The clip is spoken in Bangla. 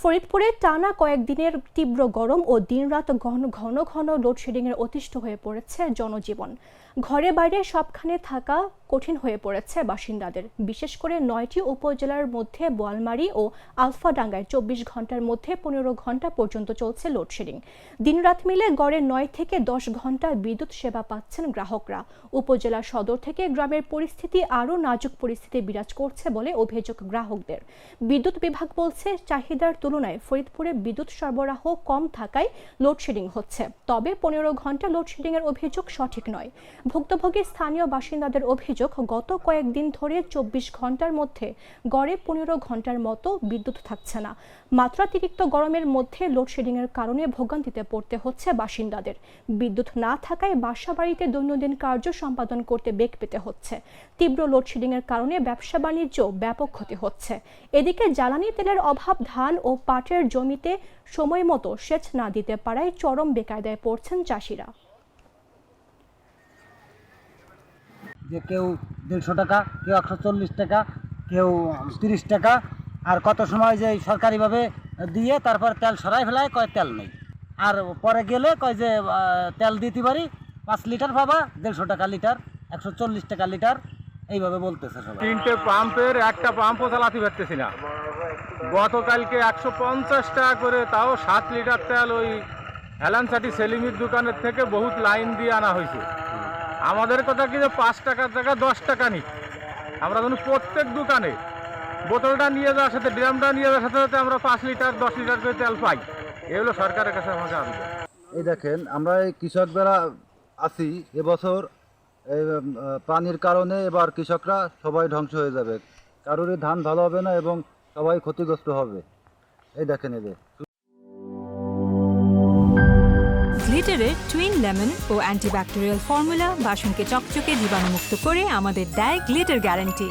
ফরিদপুরে টানা কয়েকদিনের তীব্র গরম ও দিনরাত ঘন ঘন লোডশেডিংয়ের অতিষ্ঠ হয়ে পড়েছে জনজীবন। ঘরে বাইরে সবখানে থাকা কঠিন হয়ে পড়েছে বাসিন্দাদের। বিশেষ করে ৯টি উপজেলার মধ্যে বোয়ালমারী ও আলফাডাঙ্গায় ২৪ ঘন্টার মধ্যে ১৫ ঘন্টা পর্যন্ত চলছে লোডশেডিং। দিনরাত মিলে গড়ে ৯ থেকে ১০ ঘন্টা বিদ্যুৎ সেবা পাচ্ছেন গ্রাহকরা। উপজেলা সদর থেকে গ্রামের পরিস্থিতি আরও নাজুক পরিস্থিতি বিরাজ করছে বলে অভিযোগ গ্রাহকদের। বিদ্যুৎ বিভাগ বলছে, চাহিদার তুলনায় ফরিদপুরে বিদ্যুৎ সরবরাহ কম থাকায় লোডশেডিং হচ্ছে। তবে ১৫ ঘন্টা লোডশেডিংয়ের অভিযোগ সঠিক নয়। ভুক্তভোগী স্থানীয় বাসিন্দাদের অভিযোগ, গত কয়েকদিন ধরে ২৪ ঘন্টার মধ্যে গড়ে ১৫ ঘন্টার মতো বিদ্যুৎ থাকছে না। মাত্রাতিরিক্ত গরমের মধ্যে লোডশেডিংয়ের কারণে ভোগান্তিতে পড়তে হচ্ছে বাসিন্দাদের। বিদ্যুৎ না থাকায় বাসাবাড়িতে দৈনন্দিন কার্য সম্পাদন করতে বেগ পেতে হচ্ছে। তীব্র লোডশেডিংয়ের কারণে ব্যবসা বাণিজ্য ব্যাপক ক্ষতি হচ্ছে। এদিকে জ্বালানি তেলের অভাব, ধান ও পাটের জমিতে সময় মতো সেচ না দিতে পারায় চরম বেকায়দায় পড়ছেন চাষিরা। যে কেউ ১৫০ টাকা, কেউ ১৪০ টাকা, কেউ ৩০ টাকা, আর কত সময় যে সরকারিভাবে দিয়ে তারপর তেল সরাই ফেলায়, কয় তেল নেই। আর পরে গেলে কয় যে তেল দিতে পারি ৫ লিটার পাবা ১৫০ টাকা লিটার, ১৪০ টাকা লিটার, এইভাবে বলতেছে সবাই। ৩টে পাম্পের একটা পাম্পও চালাতে পারতেছি না। গতকালকে ১৫০ টাকা করে, তাও ৭ লিটার তেল ওই হেলানসাটি সেলিমির দোকানের থেকে বহুত লাইন দিয়ে আনা হয়েছে। আমাদের কথা কি যে ৫ টাকার জায়গায় ১০ টাকা নিই। আমরা যেন প্রত্যেক দোকানে বোতলটা নিয়ে যাওয়ার সাথে, ড্রামটা নিয়ে যাওয়ার সাথে সাথে আমরা ৫ লিটার ১০ লিটার করে তেল পাই। এগুলো সরকারের কাছে আমাকে আবেদন। এই দেখেন, আমরা এই কৃষকরা আছি, এবছর এই পানির কারণে এবার কৃষকরা সবাই ধ্বংস হয়ে যাবে। কারোরই ধান ভালো হবে না এবং সবাই ক্ষতিগ্রস্ত হবে। এই দেখেন এদের গ্লিটারের টুইন লেমন ও অ্যান্টিব্যাকটেরিয়াল ফর্মুলা বাসনকে চকচকে জীবাণুমুক্ত করে আমাদের দেয় গ্লিটার গ্যারান্টি।